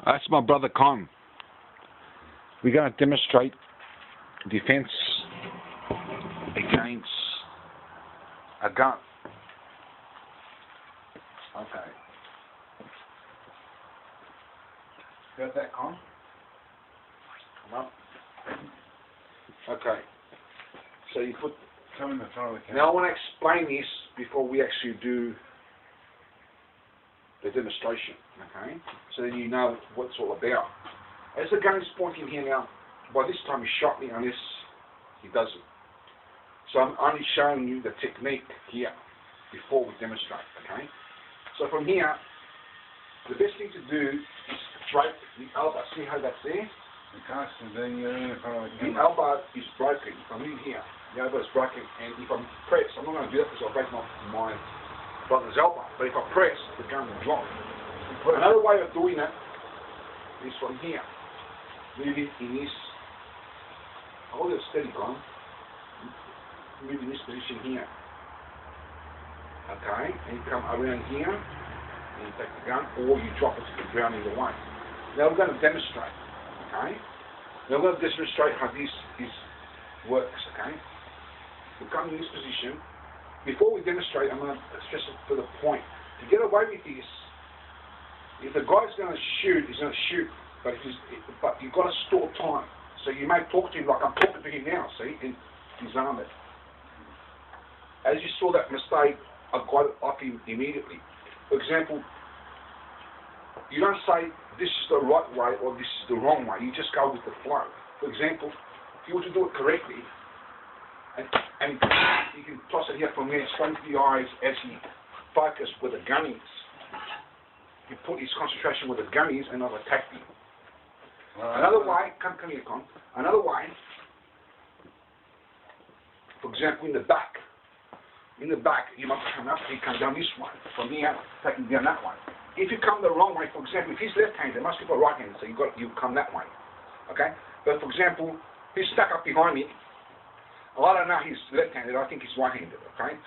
That's my brother Con. We're going to demonstrate defense against a gun. Okay. Got that, Con? Come up. Okay. So you put... Come in the front of the camera. Now I want to explain this before we actually do the demonstration, okay? So then you know what it's all about. As the gun is pointing here now, by this time he shot me unless he doesn't. So I'm only showing you the technique here before we demonstrate, okay? So from here, the best thing to do is break the elbow. See how that's there? Okay, so then you're in front of the The camera. elbow is broken. From in here, the elbow is broken, and if I press, I'm not going to do that because I'll break my brother's elbow. But if I press, the gun will drop. Another way of doing that is from here, moving in this. Hold it steady, Glenn. Move in this position here. Okay, and you come around here, and you take the gun, or you drop it to the ground either way. Now we're going to demonstrate. Okay? Now we're going to demonstrate how this works, okay? We'll come in this position. Before we demonstrate, I'm going to stress it for the point. To get away with this, if the guy's going to shoot, he's going to shoot, but you've got to store time. So you may talk to him like I'm talking to him now, see, and he's armoured. As you saw that mistake, I got it off him immediately. For example, you don't say this is the right way or this is the wrong way. You just go with the flow. For example, if you were to do it correctly, and you can toss it here from there straight to the eyes as he focused where the gun is. You put his concentration where the gun is and I've attacked him. Another way, come here, Con. Another way, for example, in the back. In the back, you might come up, he comes down this way. From here, take him down that way. If you come the wrong way, for example, if he's left-handed, most people are right-handed, so you come that way. Okay? But for example, he's stuck up behind me. I don't know he's left-handed, I think he's right-handed, okay?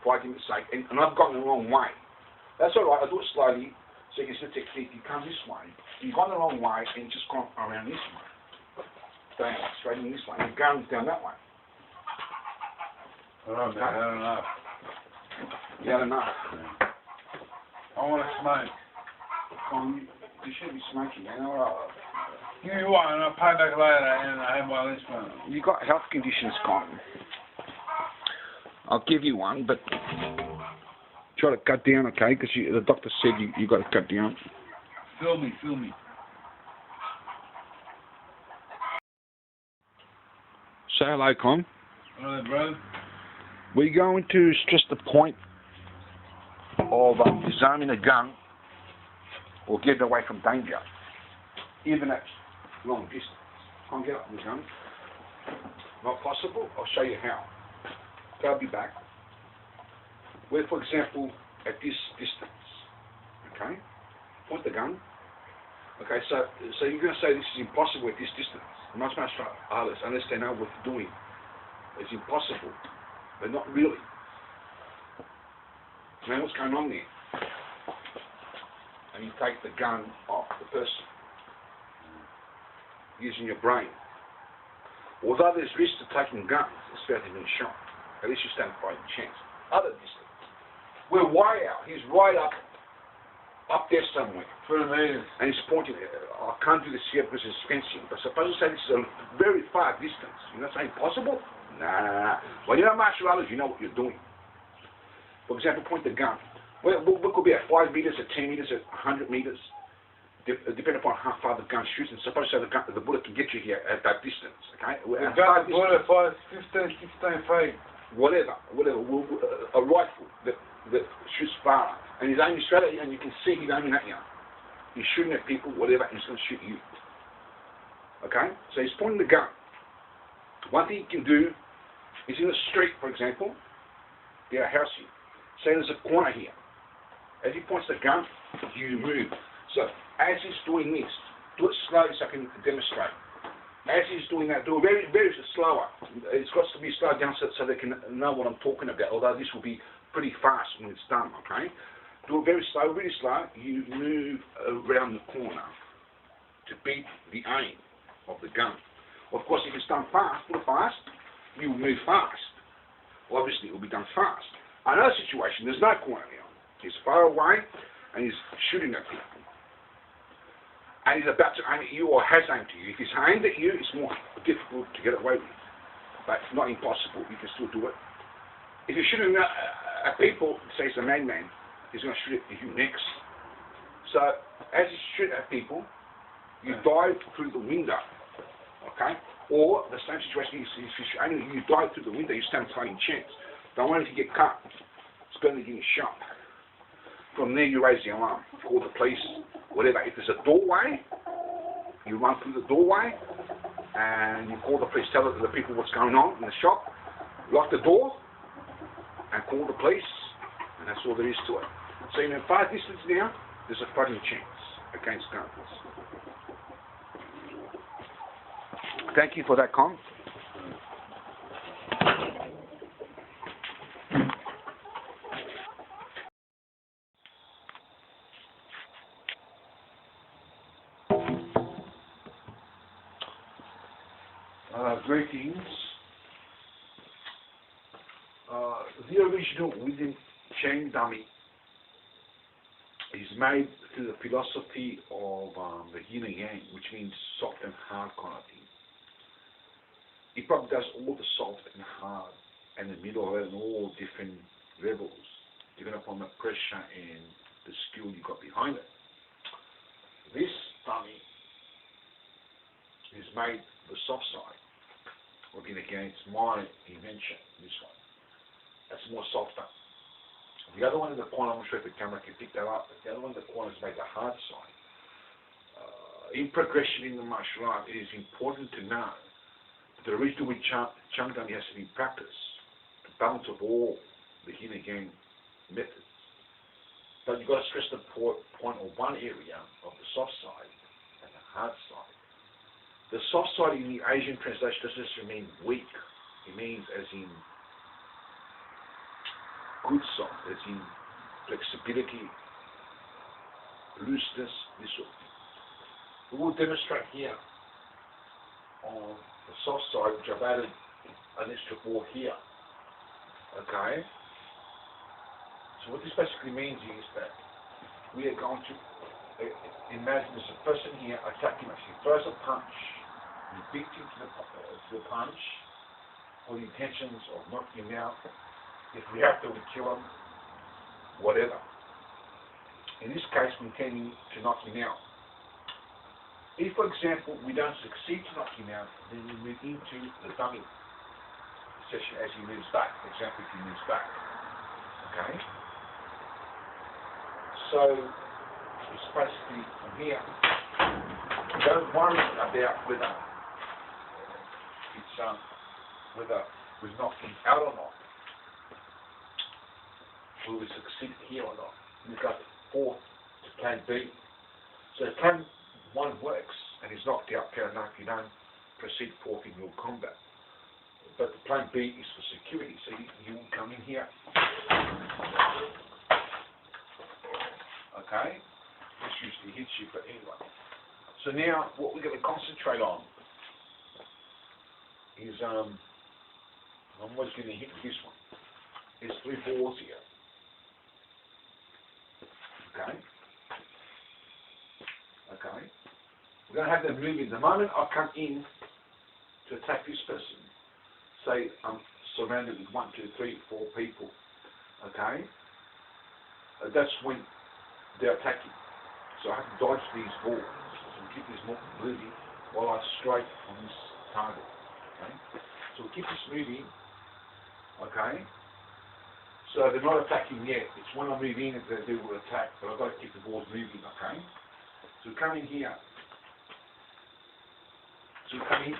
For argument's sake, and I've gone the wrong way. That's alright, I'll do it slowly, so you can see the technique. You come this way, you've gone the wrong way, and you've just gone around this way. Down, straight in this way, and the gun's down that way. Alright, man, I don't know. You don't know. I want to smoke. You should be smoking, man. Alright. Give me one and I'll pay back later and I have my list one. You've got health conditions, Con. I'll give you one, but try to cut down, okay? Because the doctor said you got to cut down. Fill me. Say hello, Con. Hello, bro. We're going to stress the point of disarming a gun or getting away from danger, even at long distance. Can't get up with the gun. Not possible? I'll show you how. So I'll be back. Where, for example, at this distance, okay? Point the gun. Okay, so you're going to say this is impossible at this distance. Most artists, unless they know what they're doing, it's impossible, but not really. Now what's going on there? And you take the gun off the person using your brain. Although there's risk to taking guns, especially being shot, at least you stand a fighting chance. Other distance. We're way out. He's right up there somewhere. 20 meters. And he's pointing at it. I can't do this here because it's fencing. But suppose I say this is a very far distance. You're not saying possible? Nah. Well, you know martial arts, you know what you're doing. For example, point the gun. Well, it could be at 5 meters, at 10 meters, at 100 meters, depending upon how far the gun shoots. And suppose the bullet can get you here at that distance. Okay? The gun bullet 15, 16 feet. Whatever. A rifle that shoots far. And he's aiming straight at you, and you can see he's aiming at you. He's shooting at people, whatever, and he's going to shoot you. Okay? So he's pointing the gun. One thing you can do is in the street, for example, there are houses here. Say there's a corner here. As he points the gun, you move. So as he's doing this, do it slowly so I can demonstrate. As he's doing that, do it very, very slower. It's got to be slowed down so they can know what I'm talking about, although this will be pretty fast when it's done, okay? Do it very slow, really slow. You move around the corner. to beat the aim of the gun. Of course, if it's done fast, you will move fast. Obviously, it will be done fast. Another situation, there's no corner now. He's far away, and he's shooting at people. And he's about to aim at you, or has aimed at you. If he's aimed at you, it's more difficult to get away with. But it's not impossible. You can still do it. If you're shooting at people, say it's a madman, he's going to shoot at you next. So, as you shoot at people, you dive through the window, okay? Or the same situation is if you dive through the window, you stand a fighting chance. Don't want it to get cut. It's better than getting shot. From there, you raise the alarm, call the police, whatever. If there's a doorway, you run through the doorway, and you call the police, tell the people what's going on in the shop, lock the door, and call the police, and that's all there is to it. So in a far distance now, there's a fighting chance against guns. Thank you for that, Con. Greetings. The original wooden chain dummy is made through the philosophy of the yin and yang, which means soft and hard kind of thing. It probably does all the soft and hard and the middle and all different levels, depending upon the pressure and the skill you got behind it. This dummy is made the soft side. Again, it's my invention, this one. That's more softer. The other one in the corner, I'm not sure if the camera can pick that up, but the other one in the corner is made the hard side. In progression in the martial art, it is important to know that the original Chang dummy has to be practiced, the balance of all the yin and yang methods. But you've got to stress the point of one area of the soft side and the hard side. The soft side in the Asian translation doesn't just mean weak. It means as in good soft, as in flexibility, looseness, this sort of thing. We will demonstrate here on the soft side, which I've added an extra ball here. Okay? So what this basically means is that we are going to imagine there's a person here attacking us. He throws a punch. You beat him to the punch, with the intentions of knocking him out. If we have to, we kill him, whatever. In this case, we're intending to knock him out. If, for example, we don't succeed to knock him out, then we move into the dummy session as he moves back. For example, if he moves back. Okay? So, it's basically from here. Don't worry about whether we knock him out or not. Will we succeed here or not? We've got forth to plan B. So if plan 1 works and he's knocked out fair enough, you don't proceed forth in your combat. But the plan B is for security, so you will come in here. Okay? This usually hits you, but anyway. So now, what we're going to concentrate on is, I'm always going to hit this one. There's 3 balls here. Okay? Okay? We're going to have them moving. The moment I come in to attack this person, say I'm surrounded with 1, 2, 3, 4 people, okay? That's when they're attacking. So I have to dodge these balls. Keep this moving while I strike on this target. Okay? So we'll keep this moving. Okay? So they're not attacking yet. It's when I move in that they will attack. But I've got to keep the balls moving. Okay? So we come in here. So we come in.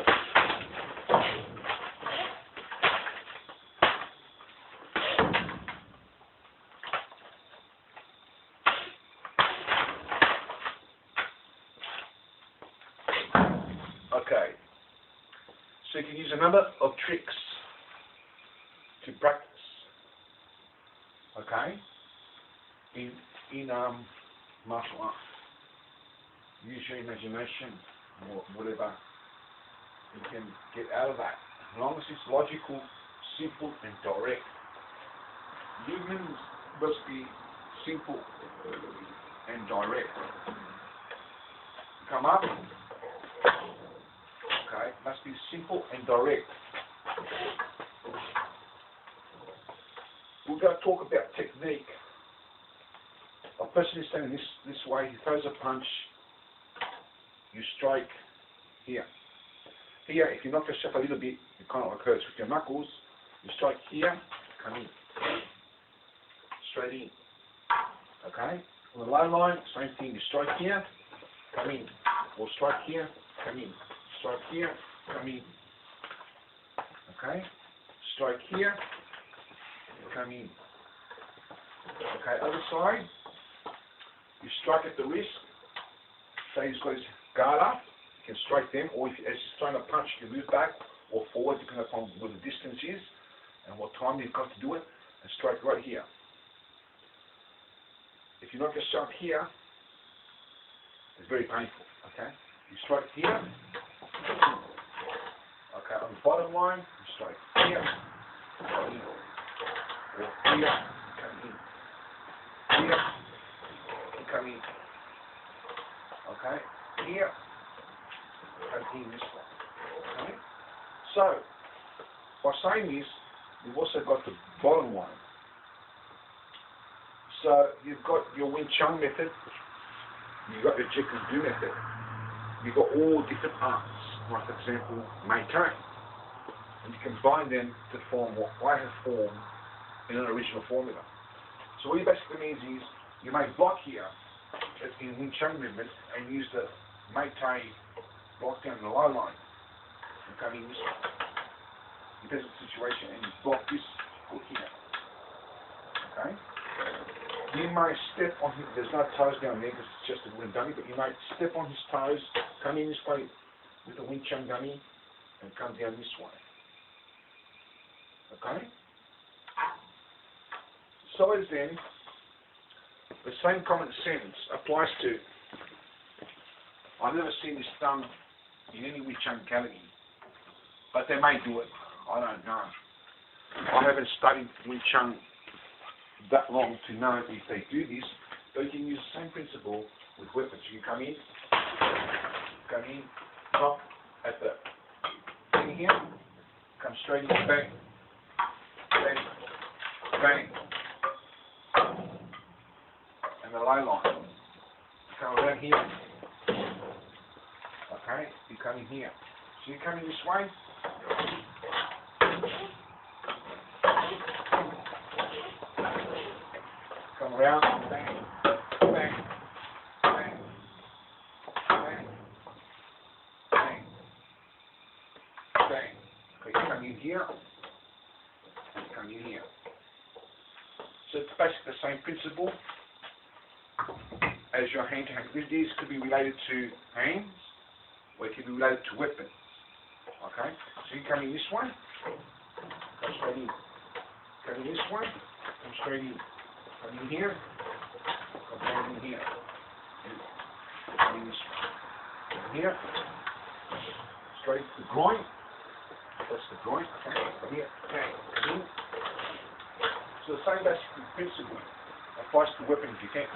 Okay, so you can use a number of tricks to practice, okay, in martial arts. use your imagination, or whatever you can get out of that. As long as it's logical, simple and direct. Movements must be simple and direct. Come up. Okay, must be simple and direct. We're going to talk about technique. A person is standing this way, he throws a punch, you strike here. Here, if you knock yourself a little bit, it kind of like hurts with your knuckles. You strike here, come in. Straight in. Okay? On the low line, same thing. You strike here, come in. Or strike here, come in. Strike here, come in. Okay? Strike here, come in. Okay, other side. You strike at the wrist. Say he's got his guard up. You can strike them, or if as he's trying to punch, you move back or forward, depending upon where the distance is and what time you've got to do it, and strike right here. If you knock yourself here, it's very painful. Okay, you strike here. Okay, on the bottom line, you strike here, come in, or here, come in, here, come in. Okay, here, come in this one. Okay, so by saying this, we've also got the bottom line. So you've got your Wing Chun method, you've got your Jeet Kune Do method, you've got all different arts, like for example, Muay Thai. And you combine them to form what I have formed in an original formula. So what it basically means is, you may block here in Wing Chun movement and use the Muay Thai block down the low line and come in this way. Depends on the situation, and you block this hook here. Okay? You may step on his, there's no toes down there because it's just a wooden dummy, but you may step on his toes, come in this way with the Wing Chun dummy, and come down this way. Okay? So as then, the same common sense applies to, I've never seen this done in any Wing Chun academy, but they may do it, I don't know. I haven't studied Wing Chun that long to know if they do this, but you can use the same principle with weapons. You come in, drop at the thing here, come straight in, bang, bang, bang, and the low line. You come around here, okay, you come in here. So you come in this way, come around, bang, bang, bang, bang, bang, bang. Okay, you come in here, you come in here. So it's basically the same principle as your hand-to-hand. These could be related to hands, or it could be related to weapons. Okay, so you come in this way, come straight in. Come in this way, come straight in. Come in here, come down in here, and come in this way. Come here, straight to the groin, that's the groin, okay, come here, okay, come in. So the same basic principle applies to weapon defense.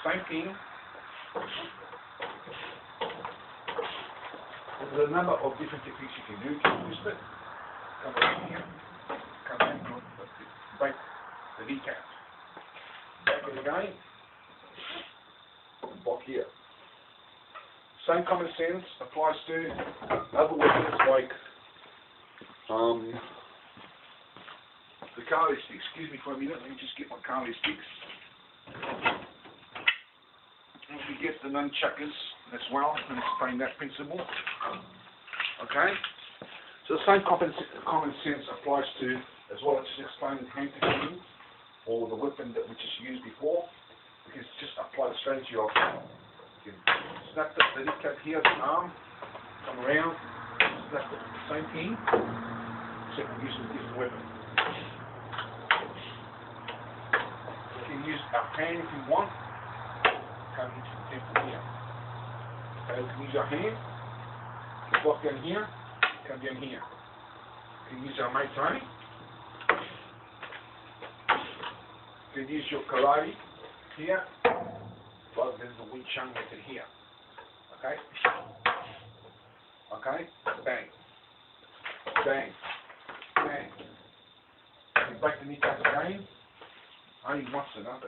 Same thing. There's a number of different techniques you can do to twist it. Come around here, come down, break the kneecap. Back in again, block here. Same common sense applies to other weapons like the Kali sticks. Excuse me for a minute, let me just get my Kali sticks. And we get the nunchuckers as well, and explain that principle. Okay? So the same common sense applies to, as well as just explaining hand to hand, or the weapon that we just used before. We can just apply the strategy of, you can snap the kneecap here, the arm, come around, snap the same thing, except we're using a different weapon. You can use our hand if you want, come into the temple here. Okay, you can use your hand. You can block down here, come down here. You can use your mate Tony. You can use your karate here, rather than the Wing Chun method here. Okay? Okay? Bang. Bang. Bang. You break the kneecaps again. Only once enough.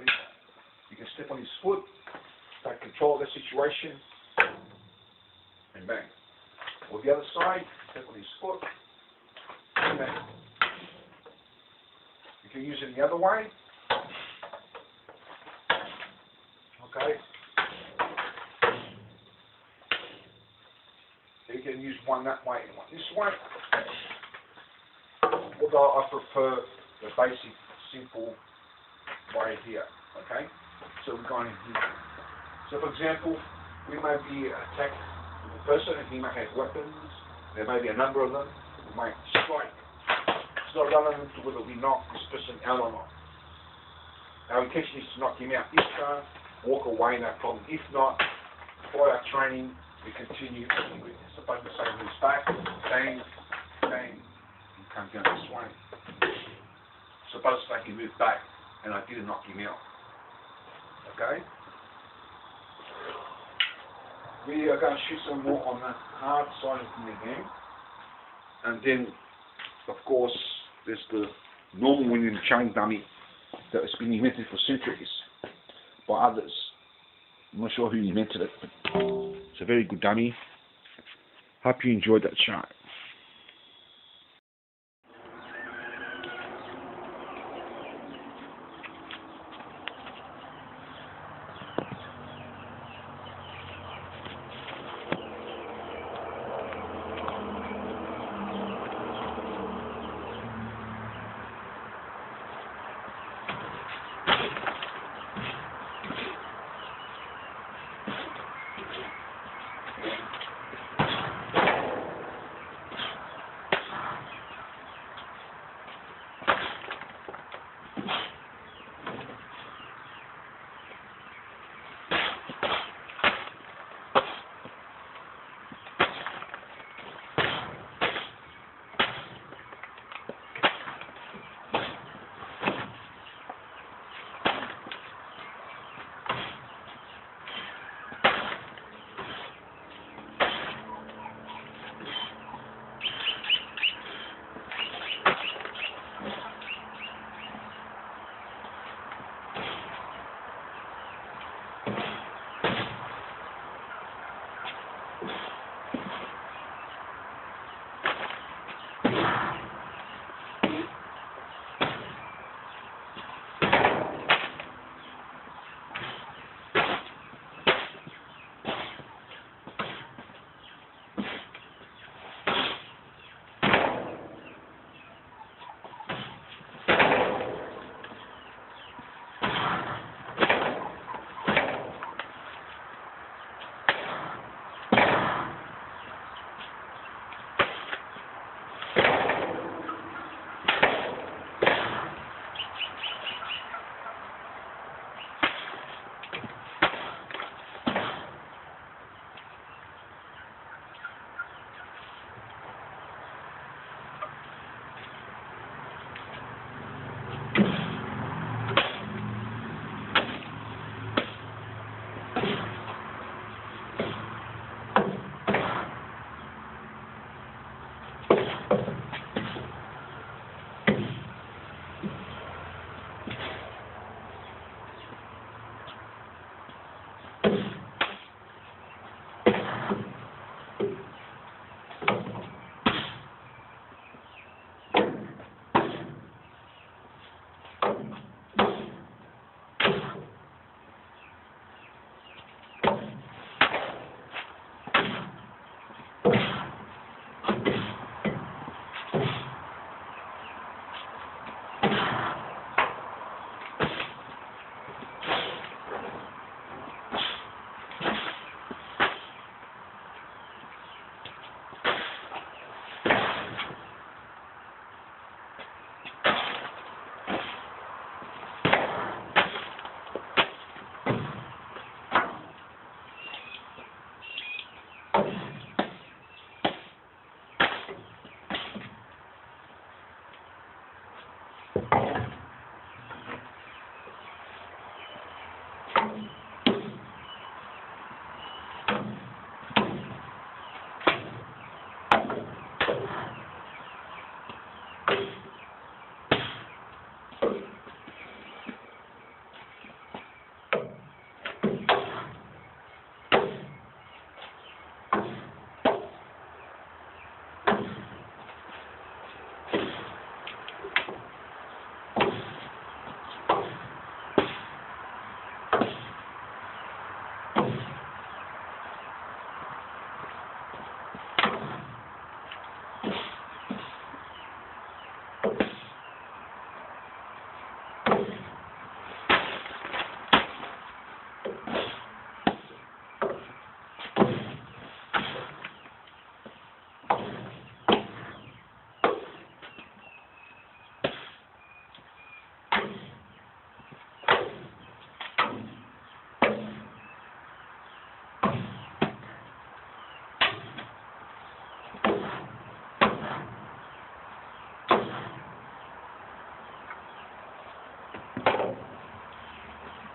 You can step on his foot, take control of the situation, and bang. Or the other side, step on his foot, and bang. You can use it the other way. Okay. So you can use one that way and one this way. Although I prefer the basic, simple way here. Okay. So we're going here. So for example, we may be attacked with a person and he may have weapons. There may be a number of them. We might strike. It's not relevant to whether we knock this person out or not. Our intention is to knock him out. If so, walk away, no problem. If not, for our training, we continue. We're supposed to say moves back, bang, bang, and come down this way. Supposed to make him move back, and I didn't knock him out. Okay? We are going to shoot some more on the hard side of the game. And then, of course, there's the normal Wing Chun dummy that has been invented for centuries by others. I'm not sure who invented it, but it's a very good dummy. Hope you enjoyed that shot.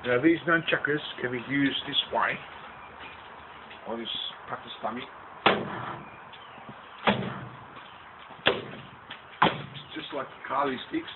Now these nunchuckers can be used this way, or this practice dummy. It's just like the Kali sticks.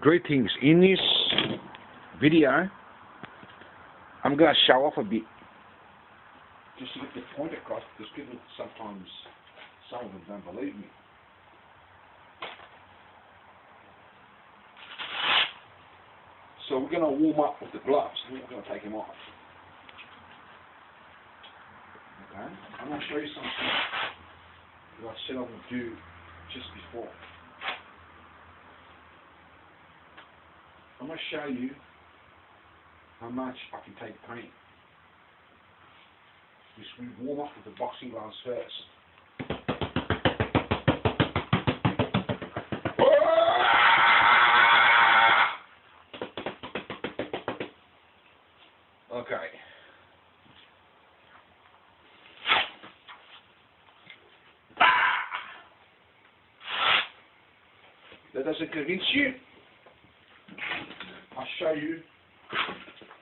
Greetings. In this video, I'm going to show off a bit, just to get the point across, because people sometimes, some of them don't believe me. So we're going to warm up with the gloves, and we're going to take them off. Okay? I'm going to show you something that I said I would do just before. I'm going to show you how much I can take pain. Just we warm up with the boxing gloves first. Okay. That doesn't convince you? I'll show you.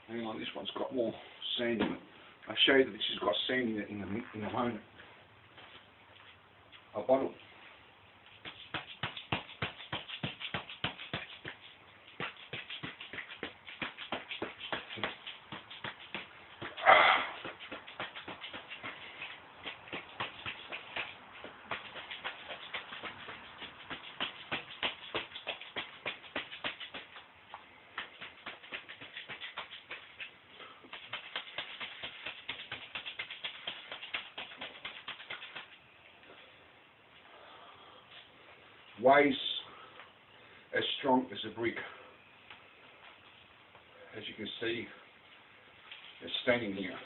Hang on, this one's got more sand in it. I'll show you that this has got sand in it in the moment. A bottle. Weighs as strong as a brick. As you can see, it's standing here.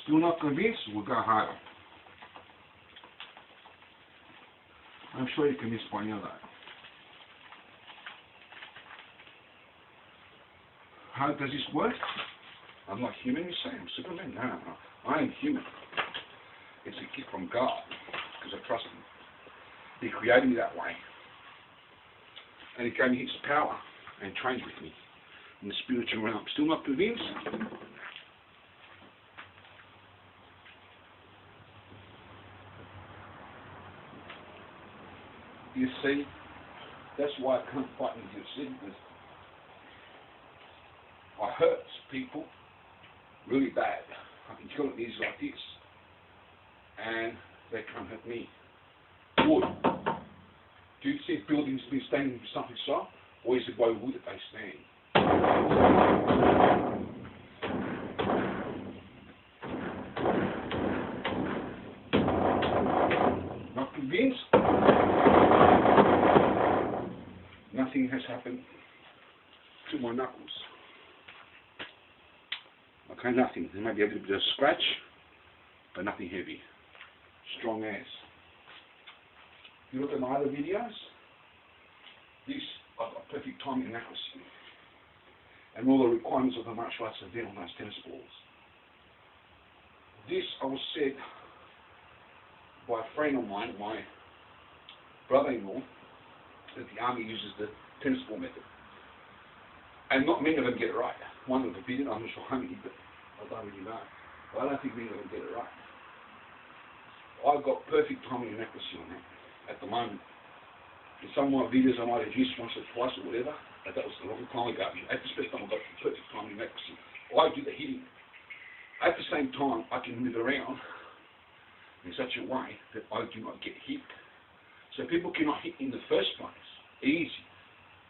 Still not convinced? We'll go harder. I'm sure you can miss by now that. How does this work? I'm not human, you say? I'm Superman? No, I am human. It's a gift from God, because I trust Him. He created me that way. And He gave me His power and trained with me in the spiritual realm. Still not convinced? You see, that's why I can't fight with you, see, because I hurt people really bad. I can kill it easy like this, and they can't hurt me. Wood. Do you see buildings being standing for something soft, or is it by wood that they stand? Not convinced? Nothing has happened to my knuckles. Okay, nothing. There may be a little bit of scratch, but nothing heavy. Strong as. You look at my other videos, this, I've got perfect timing and accuracy. And all the requirements of the martial arts are there on those tennis balls. This, I was said by a friend of mine, my brother-in-law, that the army uses the tennis ball method. And not many of them get it right. One of them did it, I'm not sure how many, but I don't really know. But I don't think many of them get it right. I've got perfect timing and accuracy on that at the moment. In some of my videos I might have used once or twice or whatever, but that was a long time ago. At the best time I've got perfect timing and accuracy. I do the hitting. At the same time, I can move around in such a way that I do not get hit. So people cannot hit in the first place. Easy.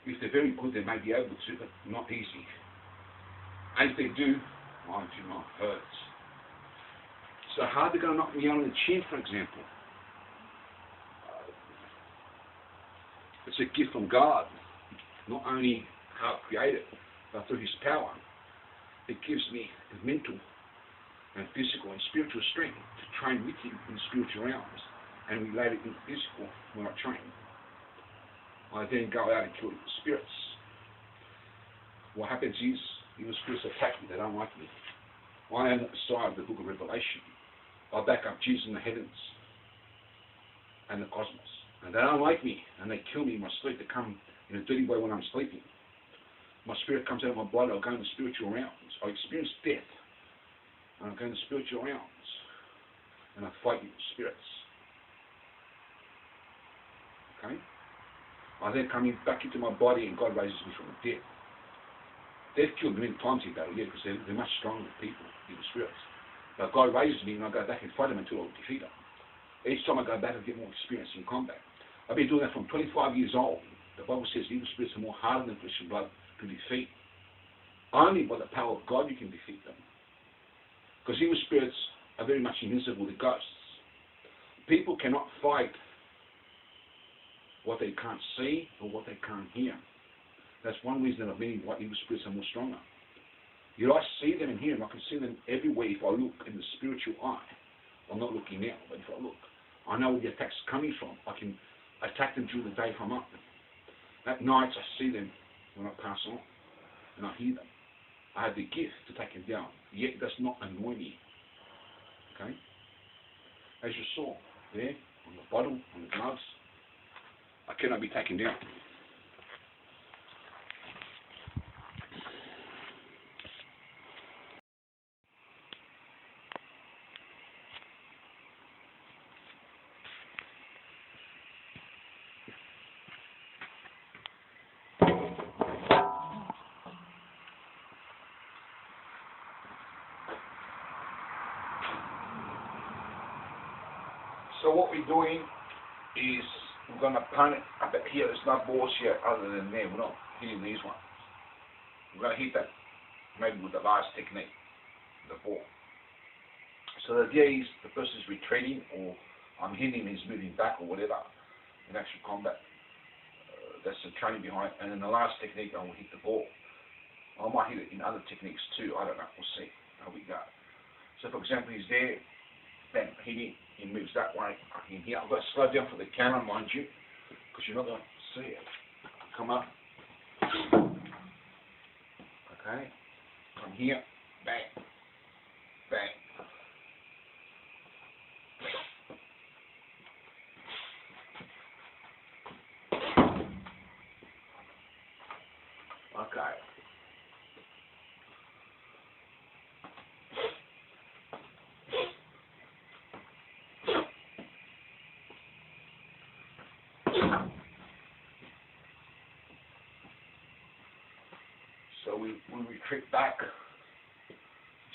If they're very good, they may be able to, but not easy. And if they do, I do not hurt. So how are they going to knock me on the chin, for example? It's a gift from God. Not only how I created, but through His power. It gives me the mental and physical and spiritual strength to train with Him in spiritual realms and relate it in physical when I train. I then go out and kill spirits. What happens is, evil spirits attack me, they don't like me. I am at the side of the book of Revelation. I back up Jesus in the heavens and the cosmos. And they don't like me, and they kill me in my sleep. They come in a dirty way when I'm sleeping. My spirit comes out of my body, I'll go into spiritual realms. I experience death, and I go into spiritual realms, and I fight with spirits. Okay? I then come back into my body and God raises me from the dead. They've killed me many times in battle, because they're much stronger people, evil spirits. But God raises me and I go back and fight them until I defeat them. Each time I go back I get more experience in combat. I've been doing that from 25 years old. The Bible says evil spirits are more harder than flesh and blood to defeat. Only by the power of God you can defeat them. Because evil spirits are very much invincible to ghosts. People cannot fight what they can't see or what they can't hear. That's one reason of many why evil spirits are more stronger. You I see them and hear them. I can see them everywhere if I look in the spiritual eye. I'm not looking now, but if I look, I know where the attack's coming from. I can attack them during the day if I'm up. At night I see them when I pass on, and I hear them. I have the gift to take them down, yet it does not annoy me. Okay? As you saw there, on the bottle, on the gloves, I cannot be taken down. So what we're doing is we're going to punt it up at here. There's no balls here other than there. We're not hitting these ones. We're going to hit that maybe with the last technique, the ball. So the idea is the person's retreating, or I'm hitting him, he's moving back or whatever in actual combat. That's the training behind it. And in the last technique I will hit the ball. I might hit it in other techniques too. I don't know. We'll see how we go. So for example, he's there. Bam, hit him. He moves that way. I can hear. I've got to slow down for the camera, mind you, because you're not going to see it. Come up. Okay. Come here. Bang. Bang. Okay. So we retreat back,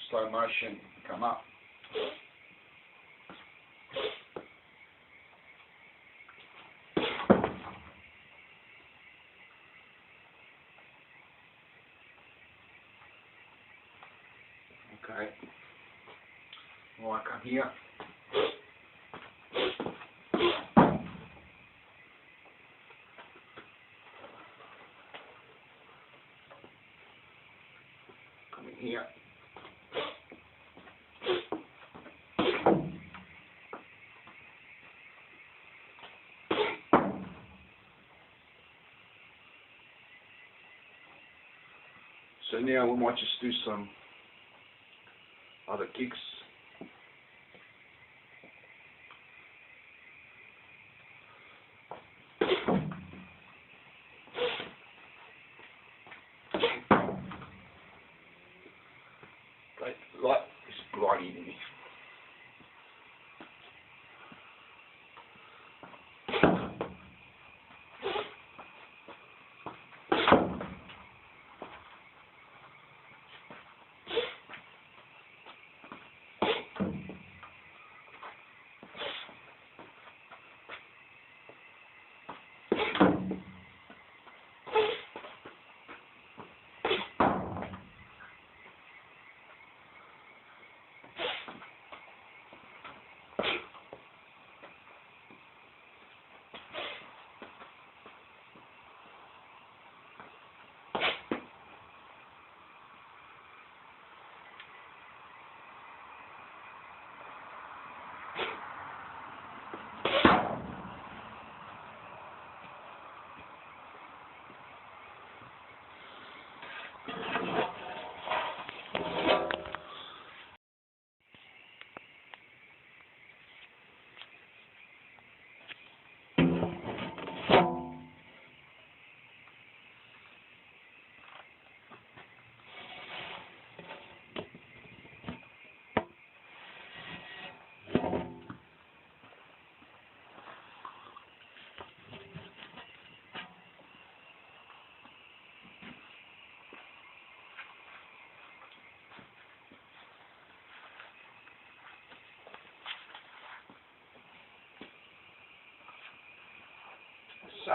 slow motion, come up. Okay. Well, I come here. Come in here. So now we might just do some other kicks. like it's bloody in me. So,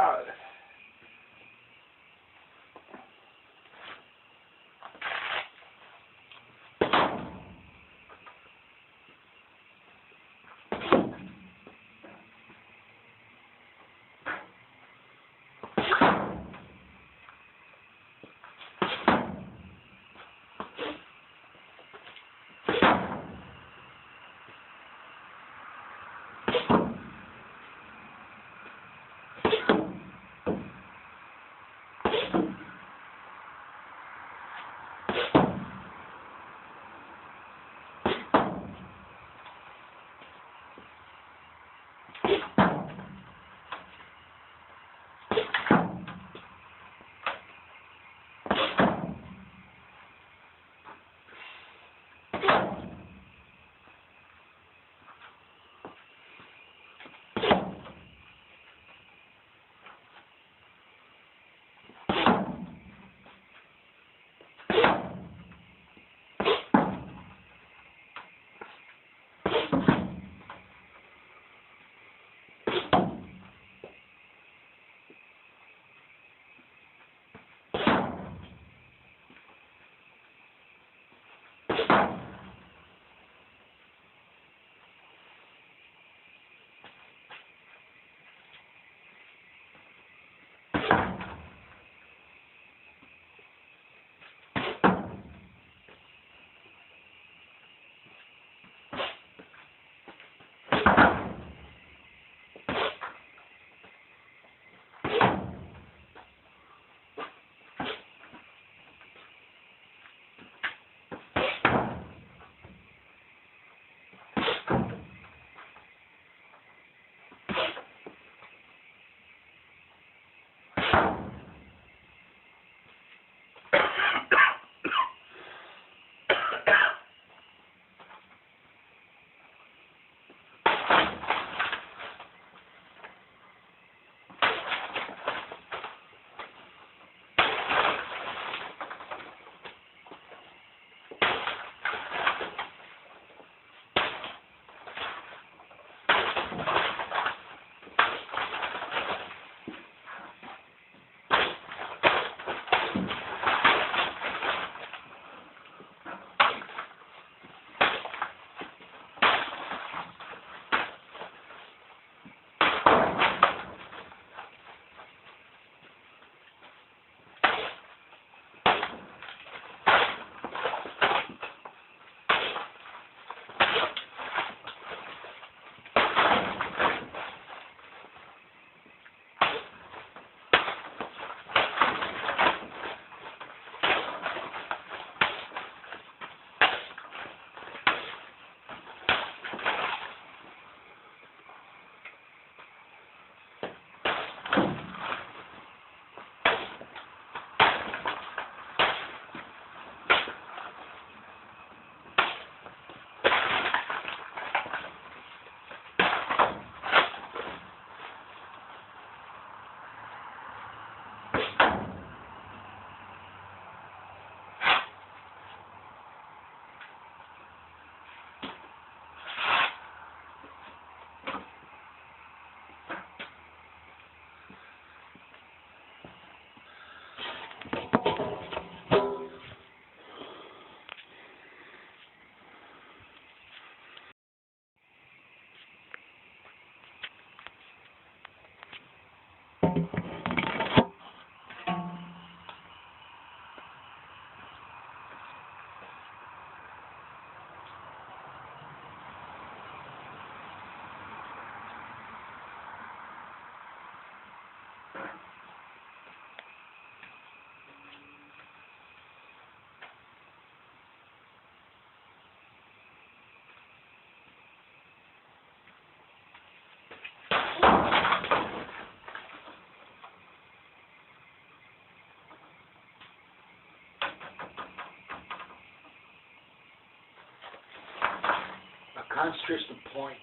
I can't stress the point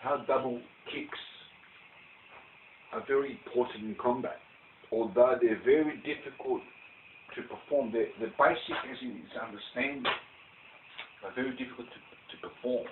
how double kicks are very important in combat. Although they're very difficult to perform, the basic as is understanding are very difficult to perform.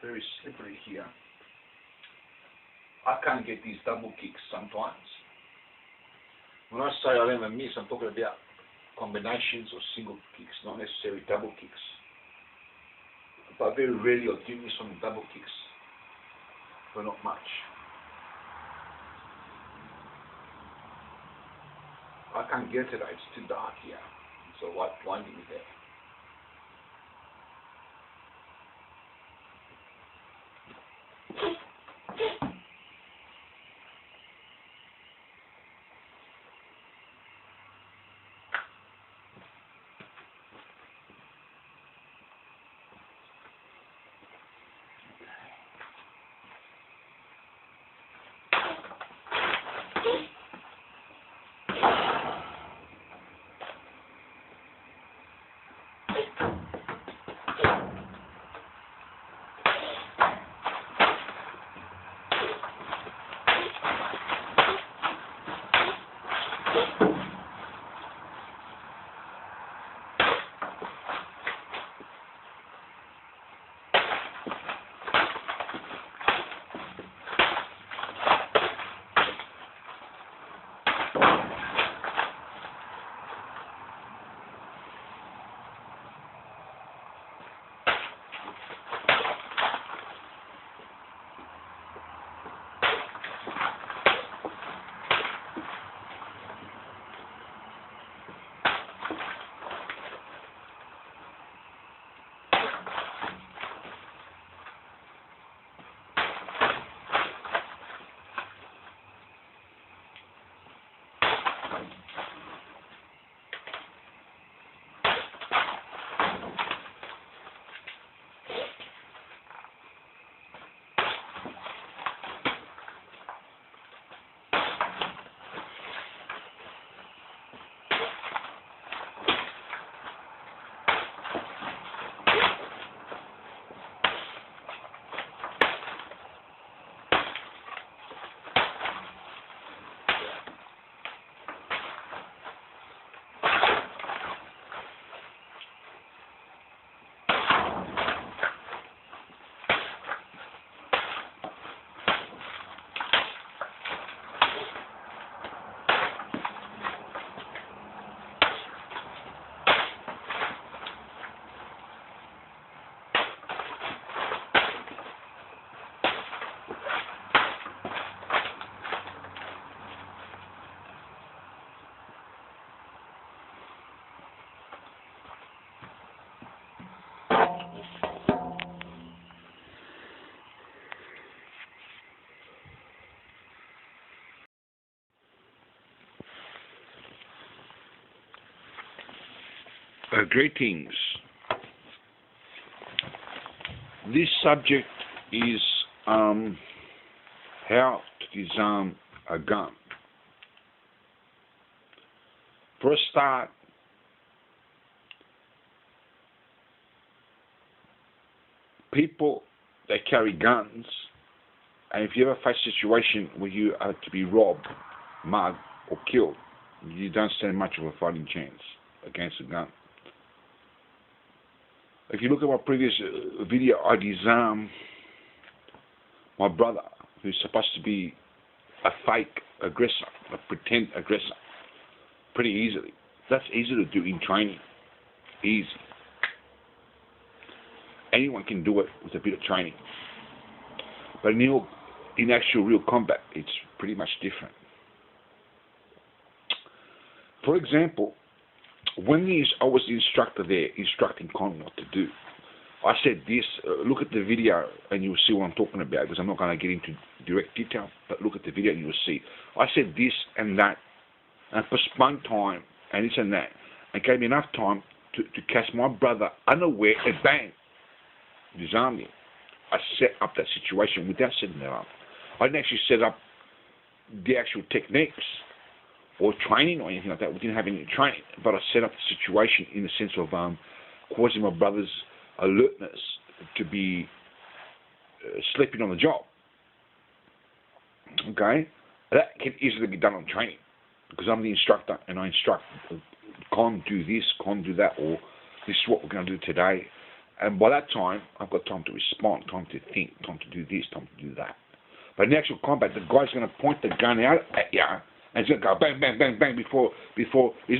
Very slippery here. I can't get these double kicks sometimes. When I say I never miss, I'm talking about combinations or single kicks, not necessarily double kicks. But very rarely I do miss on the double kicks, but not much. I can't get today, it's too dark here. So light blinding me there. Greetings. This subject is how to disarm a gun. For a start, people that carry guns, and if you ever face a situation where you are to be robbed, mugged, or killed, you don't stand much of a fighting chance against a gun. If you look at my previous video, I disarmed my brother, who's supposed to be a fake aggressor, a pretend aggressor, pretty easily. That's easy to do in training. Easy. Anyone can do it with a bit of training. But in actual real combat, it's pretty much different. For example, when I was the instructor there, instructing Con what to do, I said this, look at the video and you'll see what I'm talking about, because I'm not going to get into direct detail, but look at the video and you'll see. I said this and that, and postponed time, and this and that, and gave me enough time to catch my brother unaware, and bang, disarmed him. I set up that situation without setting it up. I didn't actually set up the actual techniques or training or anything like that. We didn't have any training, but I set up the situation in the sense of causing my brother's alertness to be sleeping on the job. Okay? That can easily be done on training, because I'm the instructor and I instruct, Con do this, Con do that, or this is what we're going to do today. And by that time, I've got time to respond, time to think, time to do this, time to do that. But in actual combat, the guy's going to point the gun out at you, and he's going to go bang, bang, bang, bang before he's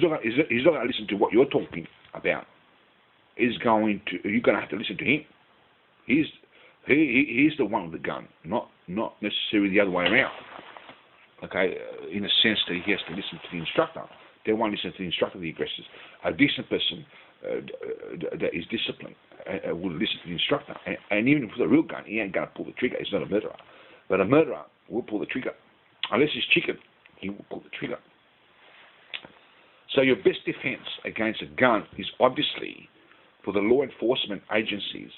not going to listen to what you're talking about. You're going to have to listen to him. He's the one with the gun, not necessarily the other way around. Okay, in a sense that he has to listen to the instructor. They won't listen to the instructor, the aggressors. A decent person that is disciplined will listen to the instructor. And even with a real gun, he ain't going to pull the trigger. He's not a murderer. But a murderer will pull the trigger. Unless he's chicken, he will pull the trigger. So your best defense against a gun is obviously, for the law enforcement agencies,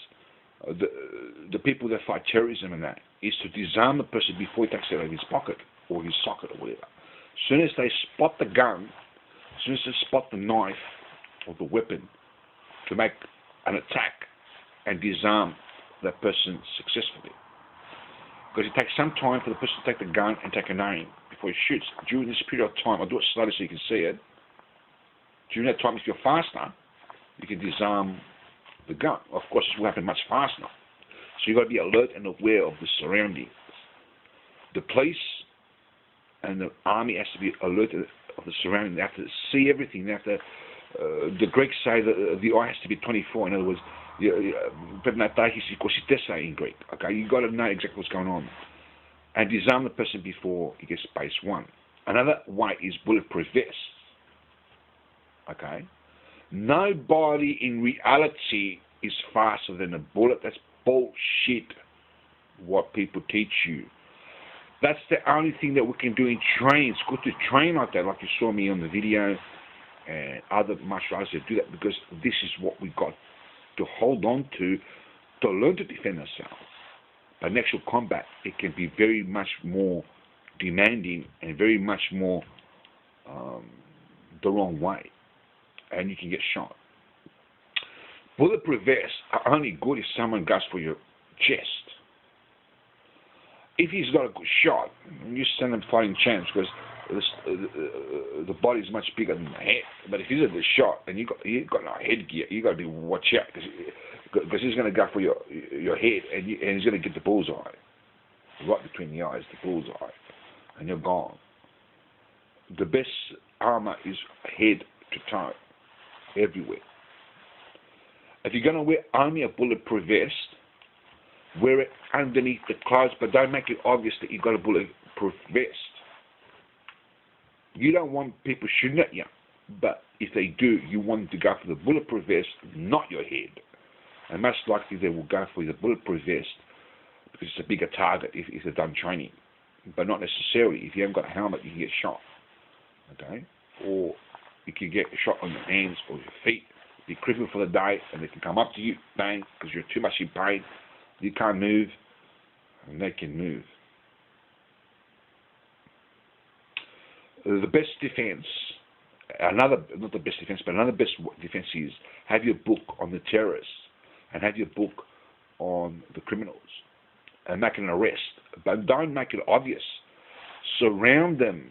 the people that fight terrorism and that, is to disarm the person before he takes it out of his pocket or his socket or whatever. As soon as they spot the gun, as soon as they spot the knife or the weapon, to make an attack and disarm that person successfully. Because it takes some time for the person to take the gun and take an aim before he shoots. During this period of time, I'll do it slowly so you can see it. During that time, if you're faster, you can disarm the gun. Of course, it will happen much faster. So you've got to be alert and aware of the surroundings. The police and the army has to be alert of the surroundings. They have to see everything. They have to. The Greeks say that the eye has to be 24. In other words, in Greek. Okay, you've got to know exactly what's going on, and disarm the person before he gets base one. Another way is bulletproof vest. Okay, nobody in reality is faster than a bullet. That's bullshit. What people teach you. That's the only thing that we can do in training. It's good to train like that, like you saw me on the video, and other martial artists that do that, because this is what we got to hold on to learn to defend ourselves. But in actual combat, it can be very much more demanding and very much more the wrong way, and you can get shot. Bulletproof vests are only good if someone goes for your chest. If he's got a good shot, you stand a fighting chance, because the body is much bigger than the head. But if he's a good shot and you've got no headgear, you got to watch out, because he's going to go for your head, and he's going to get the bullseye right between the eyes, the bullseye, and you're gone. The best armor is head to toe, everywhere. If you're going to wear only a bulletproof vest, wear it underneath the clothes, but don't make it obvious that you've got a bulletproof vest. You don't want people shooting at you, but if they do, you want them to go for the bulletproof vest, not your head. And most likely they will go for the bulletproof vest because it's a bigger target if they've done training. But not necessarily. If you haven't got a helmet, you can get shot. Okay? Or you can get shot on your hands or your feet. Be crippled for the day, and they can come up to you, bang, because you're too much in pain. You can't move, and they can move. The best defense another, not the best defense, but another best defense is have your book on the terrorists and have your book on the criminals and make an arrest. But don't make it obvious. Surround them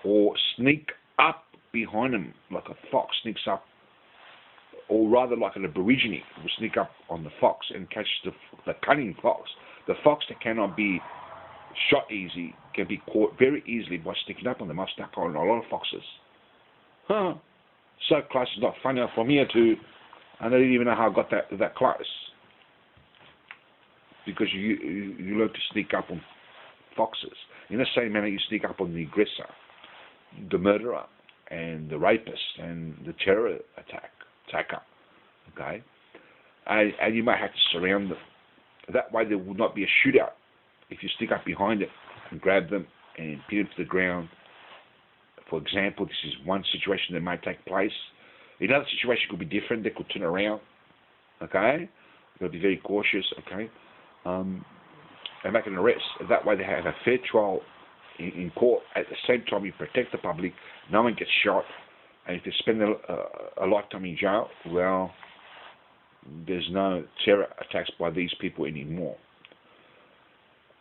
or sneak up behind them like a fox sneaks up, or rather like an aborigine will sneak up on the fox and catch the cunning fox. The fox that cannot be shot easy can be caught very easily by sneaking up on them. I've stuck on a lot of foxes. So close, it's not funny from here to, I don't even know how I got that close. Because you learn to sneak up on foxes. In the same manner you sneak up on the aggressor, the murderer, and the rapist, and the terror attacker. Okay? And you may have to surround them. That way there will not be a shootout. If you stick up behind it and grab them and pin them to the ground, for example, this is one situation that may take place. Another situation could be different. They could turn around. Okay? You've got to be very cautious. Okay? And make an arrest. That way they have a fair trial in court. At the same time you protect the public. No one gets shot. And if they spend a lifetime in jail, well, there's no terror attacks by these people anymore.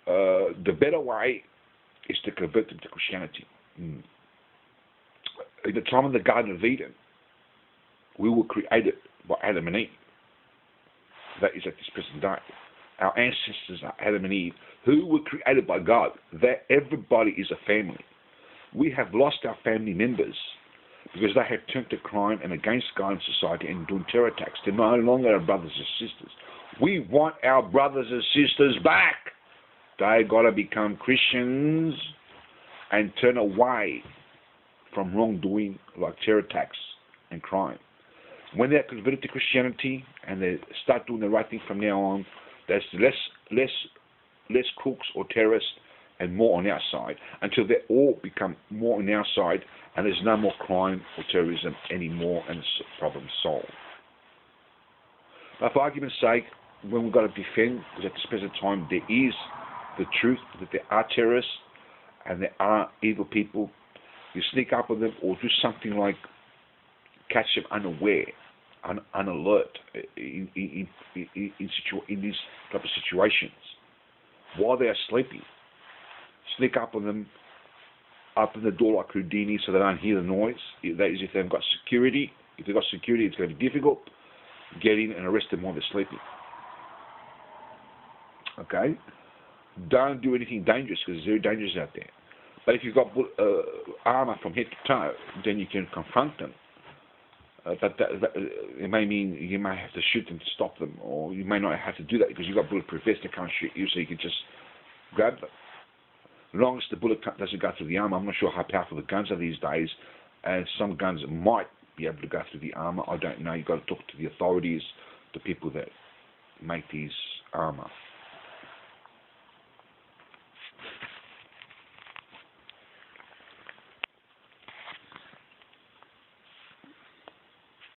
The better way is to convert them to Christianity. At the time of the Garden of Eden, we were created by Adam and Eve. That is at this present day. Our ancestors are Adam and Eve, who were created by God. That everybody is a family. We have lost our family members because they have turned to crime and against God and society and doing terror attacks. They're no longer our brothers and sisters. We want our brothers and sisters back. They got to become Christians and turn away from wrongdoing like terror attacks and crime. When they're converted to Christianity and they start doing the right thing from now on, there's less crooks or terrorists and more on our side, until they all become more on our side and there's no more crime or terrorism anymore and the problem solved. But for argument's sake, when we've got to defend, because at this present time there is the truth that there are terrorists and there are evil people, you sneak up on them or do something like catch them unaware, unalert in these type of situations while they are sleeping. Sneak up on them, open the door like Houdini so they don't hear the noise. That is if they've got security. If they've got security, it's going to be difficult. Get in and arrest them while they're sleeping. Okay? Don't do anything dangerous because it's very dangerous out there. But if you've got armor from head to toe, then you can confront them. But it may mean you may have to shoot them to stop them, or you may not have to do that because you've got bulletproof vests that can't shoot you, so you can just grab them. As long as the bullet doesn't go through the armor, I'm not sure how powerful the guns are these days, and some guns might be able to go through the armor. I don't know. You've got to talk to the authorities, the people that make these armor.